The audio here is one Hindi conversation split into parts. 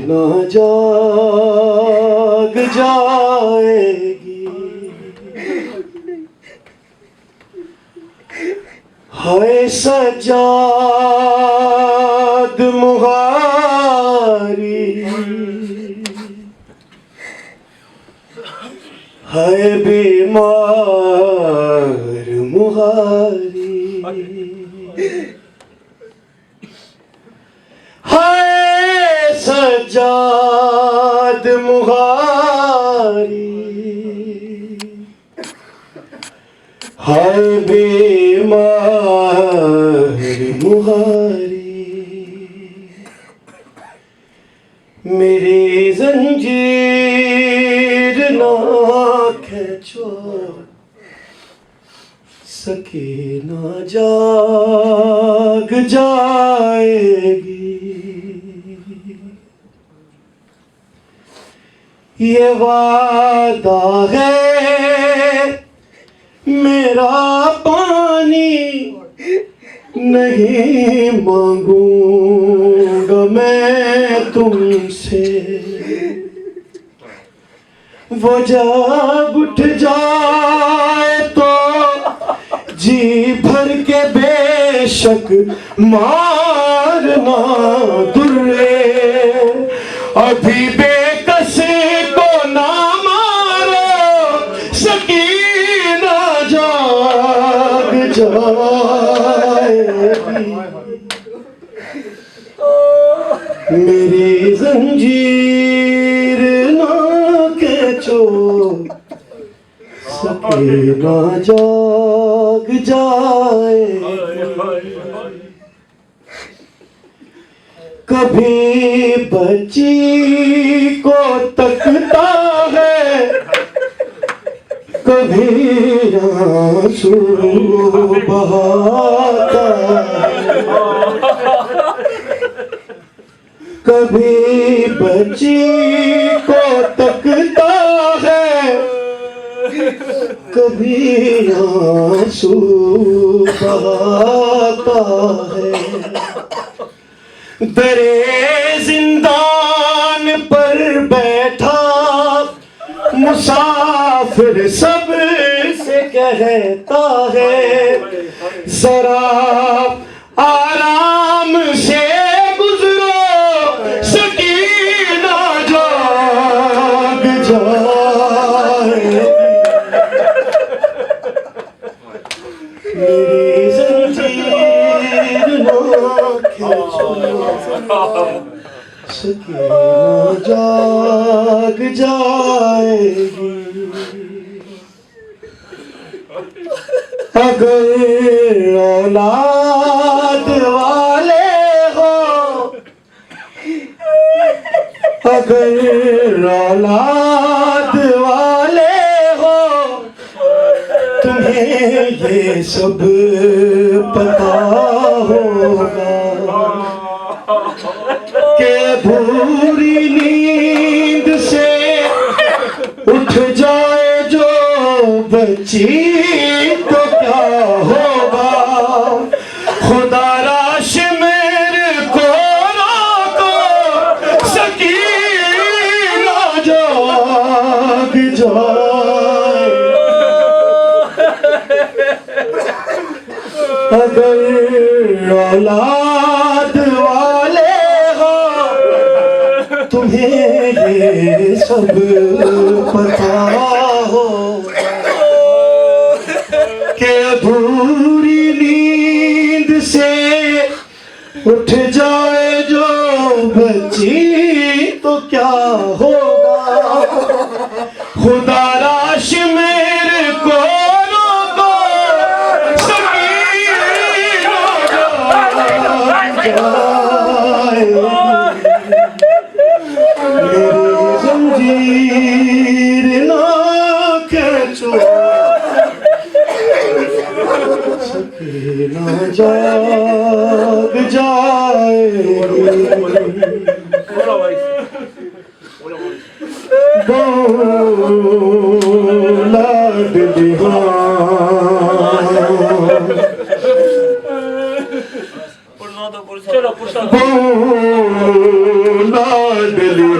ना जाग जाएगी, हाय सज्जाद मुहारी, हाय बीमार मुहारी, हाय सज्जाद मुहारी, हाय बीमार मुहारी, मेरी जंजीर ना खींचो, सकीना जाग जाएगी, ये वादा है मेरा पानी नहीं मांगूंगा मैं तुमसे, वो जब उठ जाए तो जी भर के बेशक मारना दुर्रे, अभी बेकस को ना मारो, सकीना जाग जाएगी, मेरी जंजीर ना खींचो, सकीना जाग जाएगी, कभी बच्ची को तकता है, कभी आंसू बहाता है, कभी बच्ची को तकता है, कभी आंसू बहाता है, दरे जिंदान पर बैठा मुसाफिर सब से कहता है, जरा आराम से गुजरो, सकीना जाग जाएगी, मेरी जंजीर ना खींचो, सकीना जाग जाएगी, अगर औलाद वाले हो, अगर औलाद वाले हो, तुम्हें ये सब पता होगा के भूरी नींद से उठ जाए जो बच्ची तो क्या होगा, खुदा राश मेरे को रोको, सकीना जाग जाए, अगर औलाद वाले हो, तुम्हें ये सब पता हो के अधूरी नींद से उठ जाए जो बच्ची तो क्या होगा, खुदा राश मेरे को रोको, सकीना जाग जाए, मेरी जंजीर ना खींचो, सकीना जाग जाएगी, बोला चलो दिली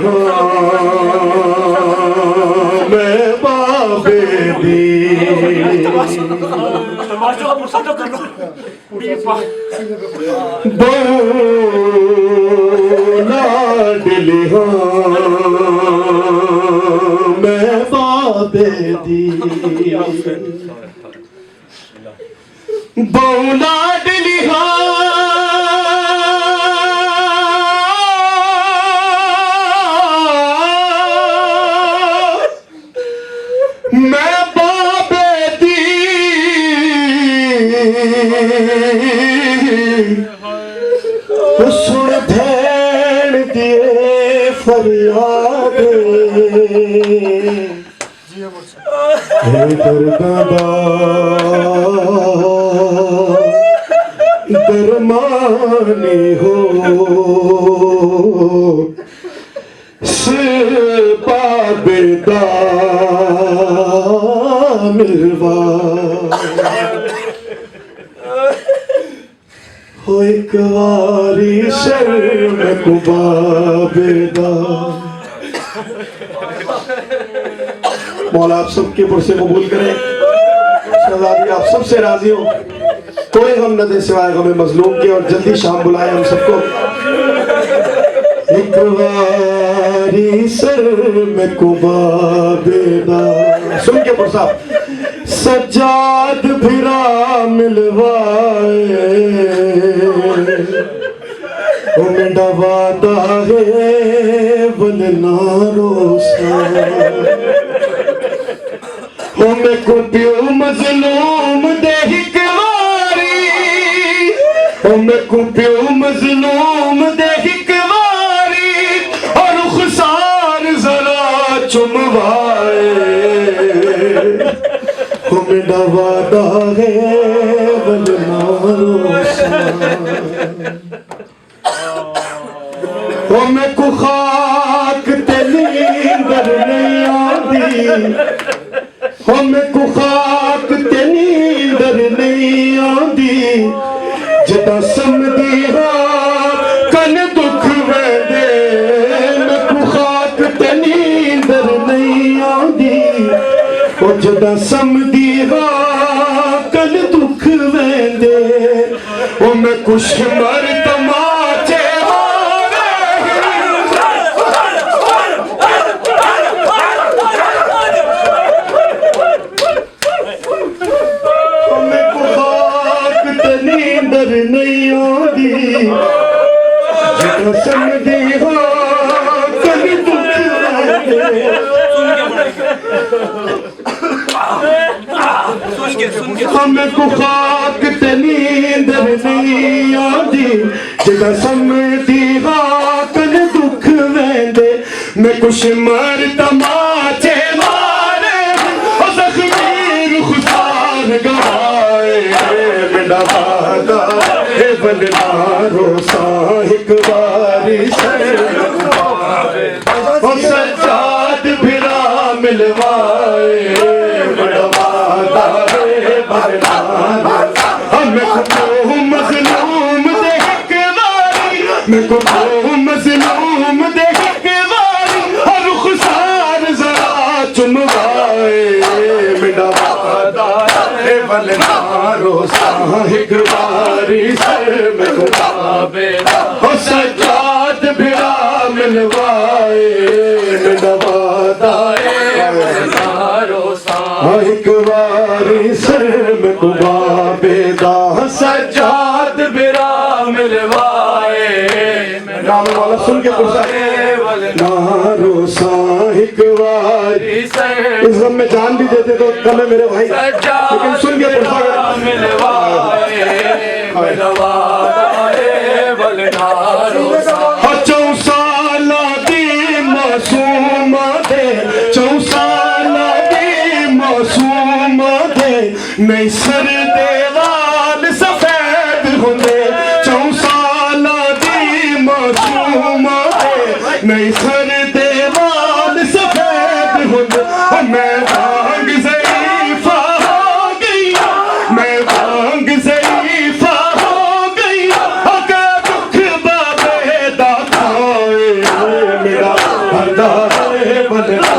मैं बाबे दी बौला दिली मैं बाबे दी बौला दिली मैं बाबे दी सुन भैन दिए फरियाद दरमानी हो सिर बाबेदा मिलवा हो एक वारी शर्म को बाबेदा। मौला आप सबके पुरसे कबूल करें। शहजादी आप सबसे राजी हो, कोई गम न दे सिवाय गम मजलूम के, और जल्दी शाम बुलाए हम सबको। एक वारी सर में कुबाबेदा सुन के पुरसा सज्जाद भिरा मिलवाए मेरा वादा है बनना रोसा हो मैं को प्यो मजलूम दे हिकवारी हो मैं को प्यो मजलूम दे हिकवारी और खुसार जरा चुमवाए हो मेरा वादा है बनना रोसा हो मैं को खाक ते नींदर नहीं आती हो मैं को खाक ते नींदर नहीं आती जदा समझी हाँ कल दुख वेंदे मैं को खाक ते नींदर नहीं आती हो जदा समझी हाँ कल दुख वेंदे हो मैं कुछ मर तमाचे नहीं आती समझी हो कभी दुख हमें को खाक ते नींदर नहीं आती जदा समझी हो कभी दुख वेंदे मैं कुछ मर तमाचे मारे जख्मी रुखसार गवाए मेरा वादा है बनना रोसा एक बारी ओ सज्जाद भिरा मिलवाए मेरा वादा है बनना मैं को मजलूम दे हिकवारी मैं को मजलूम दे हिकवारी और खुसार जरा चुमवाए मेरा वादा है बनना रोसा एक बारी सर में कुबाबेदा हो सज्जाद भिरा मिलवाए मेरा वादा है बनना रोसा एक बारी सर में कुबाबेदा सज्जाद भिरा मिलवाए नाम वाला सुन के पुरसा ना रोसा एक बारी इस गम में जान भी देते तो कम है मेरे भाई, लेकिन सुन के पुरसा चौसाला दी मासूम दे चौसाला दी मासूम दे नहीं सर दे वाल सफेद होंदे चौसाला दी मासूम दे नहीं सर दे वाल सफेद होंदे मैं भांग ज़ईफ़ा हो गई मैं भांग ज़ईफ़ा हो गई अगर दुख बाबे दा खाए मेरा वादा है बनना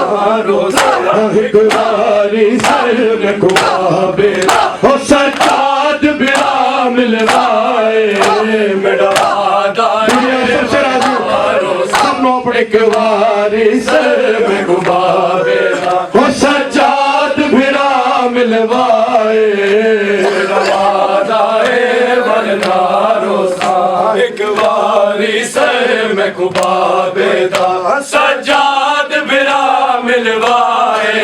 रोज़ाना एक बारी सर में खुआबे हो सज्जाद बिरा मिलवाए मेरा वादा है एक बारी सर में खुआबे हो सज्जाद बिरा मिलवाए मेरा वादा है बनना रोज़ाना एक बारी सर में खुआबे सज्जाद बिरा मिलवाए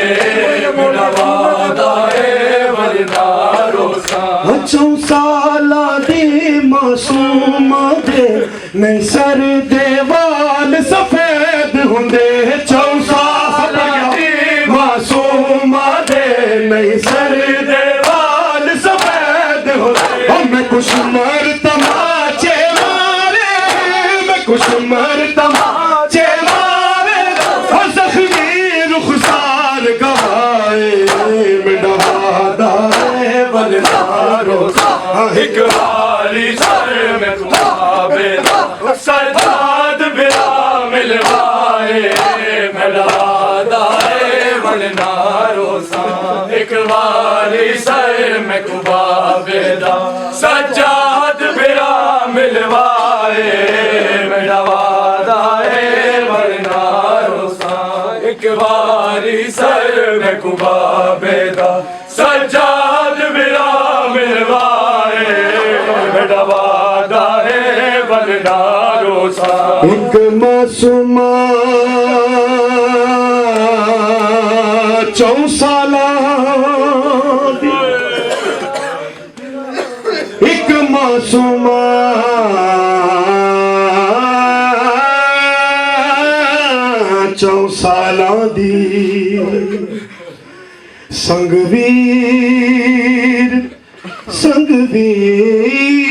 मेरा वादा है बनना रोज़ाना 4 साला दी मासूम दे नहीं सर दे वाल सफेद हुंदे 4 साला दी मासूम दे नहीं सर दे वाल सफेद हुंदे मैं कुछ मर तमाचे मारे मैं कुछ मर तमाचे मारे जख्मी रुखसार गवाए मेरा वादा है बनना रोज़ाना एक बारी सर में खुआबे सज्जाद बिरा मिलवाए मेरा वादा है बनना रोज़ाना एक बारी सर में खुआबे सज्जाद बिरा मिलवाए मेरा वादा है बनना रोज़ाना एक बारी सर में खुआबे सज्जाद बिरा मिलवाए मेरा वादा है बनना रोज़ाना एक मासूमा 4 साला एक मासूमा 4 साला दी संगवीर संगवीर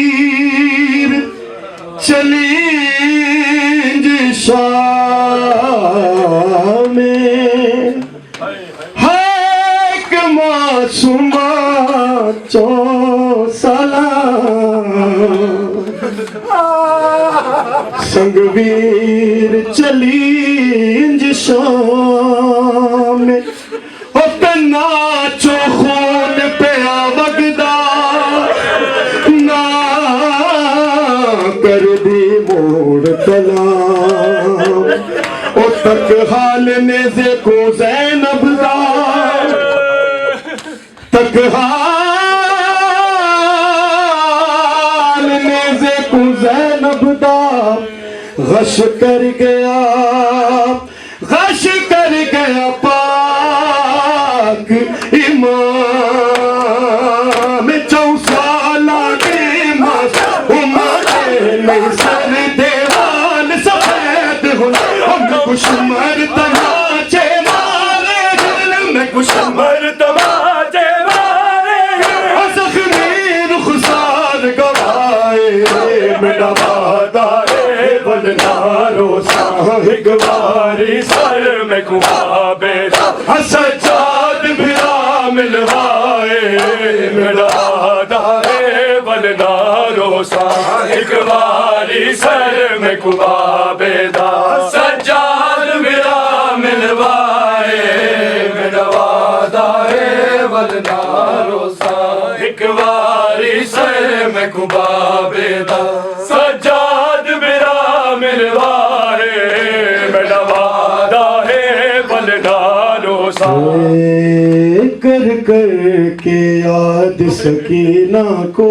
चली शाम में एक मासूमा 4 साला संगवीर चली शाम में नाचो खून पे वगदा ना कर दी मोड़ तलाम ओ तक हाल ने से को ज़ैनब दा तक हाल ने से को ज़ैनब दा गश कर गया इमाम 4 साला के मासूम नहीं सर देवाल सफेद हुंदे कुछ मर तमाचे मारे मैं कुछ मर तमाचे मारे जख्मी रुखसार गवाए मेरा वादा है बनना रोज़ाना एक बारी सर में खुआबे सज्जाद बिरा मिलवाए मेरा वादा है बनना रोज़ाना एक बारी सर में खुआबे सज्जाद बिरा मिलवाए मेरा वादा है बनना रोज़ाना एक बारी सर में खुआबे सज्जाद बिरा मिलवाए मेरा वादा है बनना रोज़ाना कर कर के याद सकीना को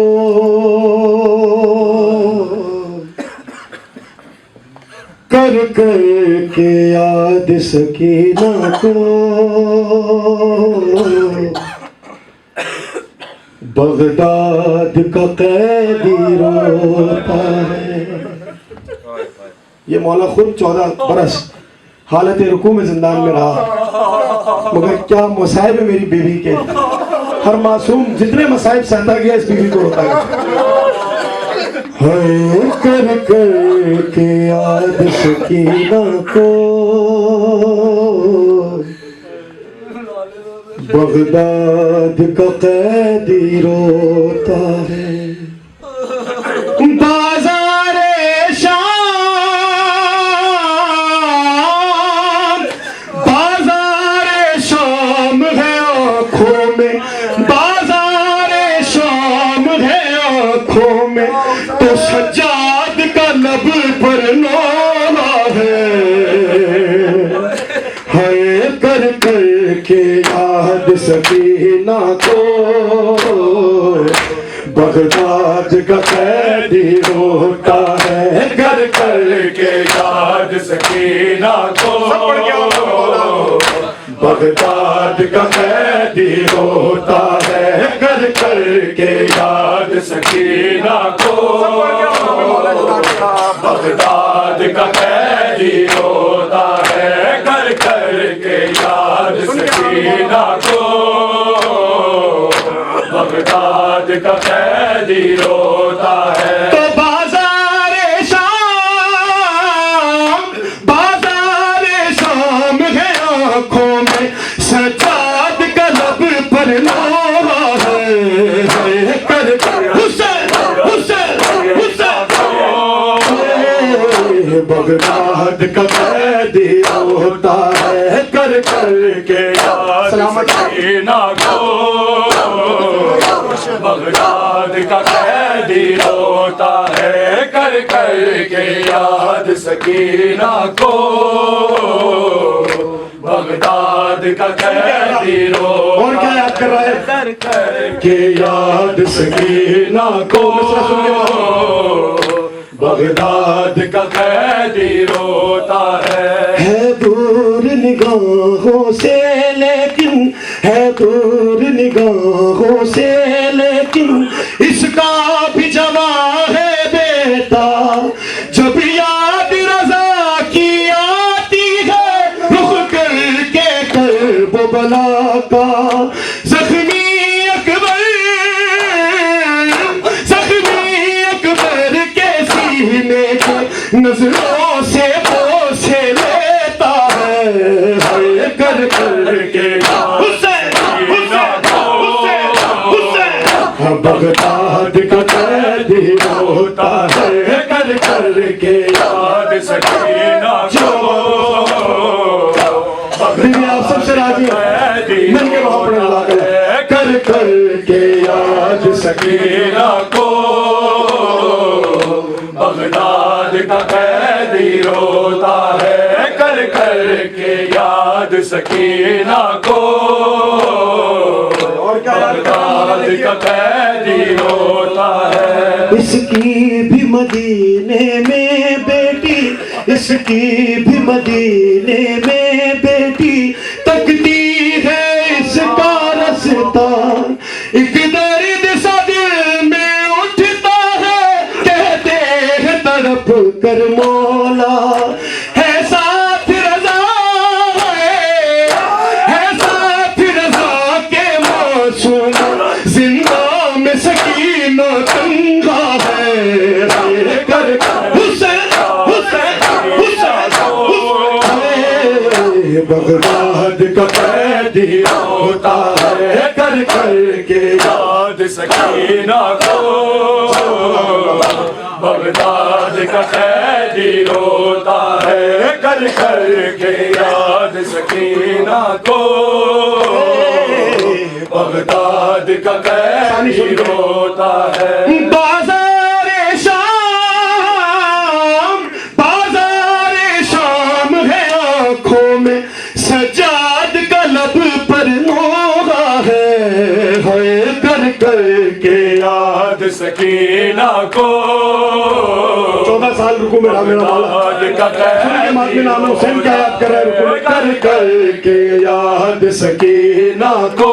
कर कर के याद सकीना को बगदाद का कैदी रोता है। ये मौला खुद 14 बरस हालत रुकू में जिंदान में रहा, मगर क्या मसाइब है मेरी बीवी के। हर मासूम जितने मसाइब सहता गया इस बीवी को रोता गया। कर कर के याद सकीना को बगदाद का कैदी रोता है। बाज़ारे शाम करके याद सकीना को, बगदाद का कैदी रोता है कर करके याद सकीना को। बगदाद का कैदी रोता है कर करके याद सकीना को। बगदाद का कैदी रोता है कर करके याद सकीना को। बगदाद का कैदी रोता है। तो बाज़ारे शाम है आँखों में सजाद का लब पर लोहा है कर हुसैन हुसैन हुसैन। बगदाद का कैदी रोता है कर करके याद सकीना को। बगदाद का कैदी रोता है कर करके याद सकीना को। बगदाद का कैदी रोता और क्या याद कर रहा है कर करके याद सकीना को। बगदाद का कैदी रोता है दूर निगाहों से लेकिन, है दूर निगाहों से लेकिन इसका भी जवाब है बेटा। जब याद रज़ा की आती है रुख करके कर्बला का, जख्मी अकबर के सीने के नजरों से बोसे लेता है कर करके हुसैन हुसैन हुसैन। बगदाद का कैदी रोता है कर करके याद सकीना को। आप सबसे राजी मन के वहां पड़ने लगा कर करके याद सकीना को। बगदाद का कैदी रोता है कर करके याद सकीना को। और क्या बगदाद का कैदी रोता है। इसकी भी मदीने में बेटी, इसकी भी मदीने में बेटी तकती है इसका रास्ता। एक दर्द सा दिल में उठता है कहते हैं तड़प कर मौला है साथ रज़ा, है साथ रज़ा के मासूम जिंदा में सकीना तंगा है कर हुसैन हुसैन हुसैन। बगदाद का कैदी रोता है कर करके याद सकीना को। बगदाद का कैदी रोता है कर करके याद सकीना को। बगदाद का कैदी रोता है। बाज़ारे शाम है आँखों में सजाद का लब पर लोहा है कर करके याद सकीना को। 14 साल रुकू में मेरा नाम हुसैन क्या याद कर रहा है रुकू कर करके याद सकीना को।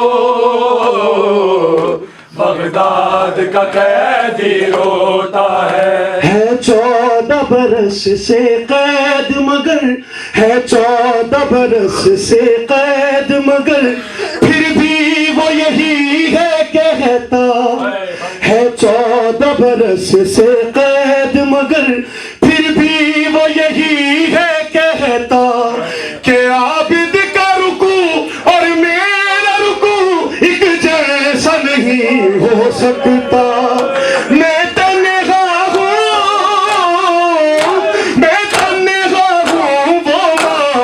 बगदाद का कैदी रोता है 14 बरस से कैद मगर, है 14 बरस से कैद मगर फिर भी वो यही है कहता है 14 बरस से